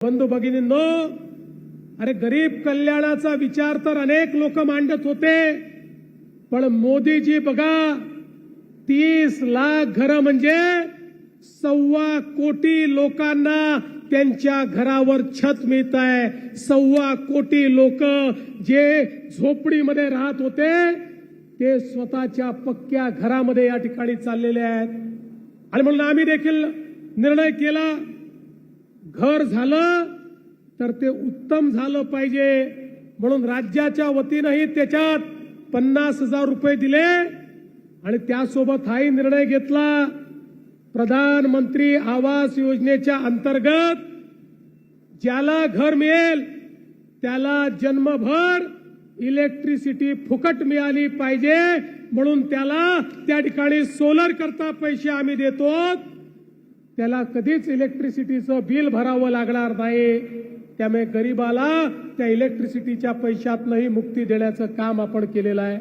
बंधू भगिनींनो, अरे गरीब कल्याणाचा विचार तर अनेक लोक मांडत होते, पण मोदीजी बघा 30 लाख घरं म्हणजे 1.25 कोटी लोकांना त्यांच्या घरावर छत मिळत आहे। 1.25 कोटी लोक जे झोपडीमध्ये राहत होते ते स्वतःच्या पक्क्या घरामध्ये या ठिकाणी चाललेले आहेत। आणि म्हणून आम्ही देखील निर्णय केला, घर झालं तर ते उत्तम झालं पाहिजे, म्हणून राज्याच्या वतीनेही त्याच्यात 50,000 रुपये दिले आणि त्यासोबत हाही निर्णय घेतला, प्रधानमंत्री आवास योजनेच्या अंतर्गत ज्याला घर मिळेल त्याला जन्मभर इलेक्ट्रिसिटी फुकट मिळाली पाहिजे, म्हणून त्याला त्या ठिकाणी सोलर करता पैसे आम्ही देतो, त्याला कधीच इलेक्ट्रिसिटीचं बिल भरावं लागणार नाही। त्यामुळे गरीबाला त्या इलेक्ट्रिसिटीच्या पैशातनंही मुक्ती देण्याचं काम आपण केलेलं आहे।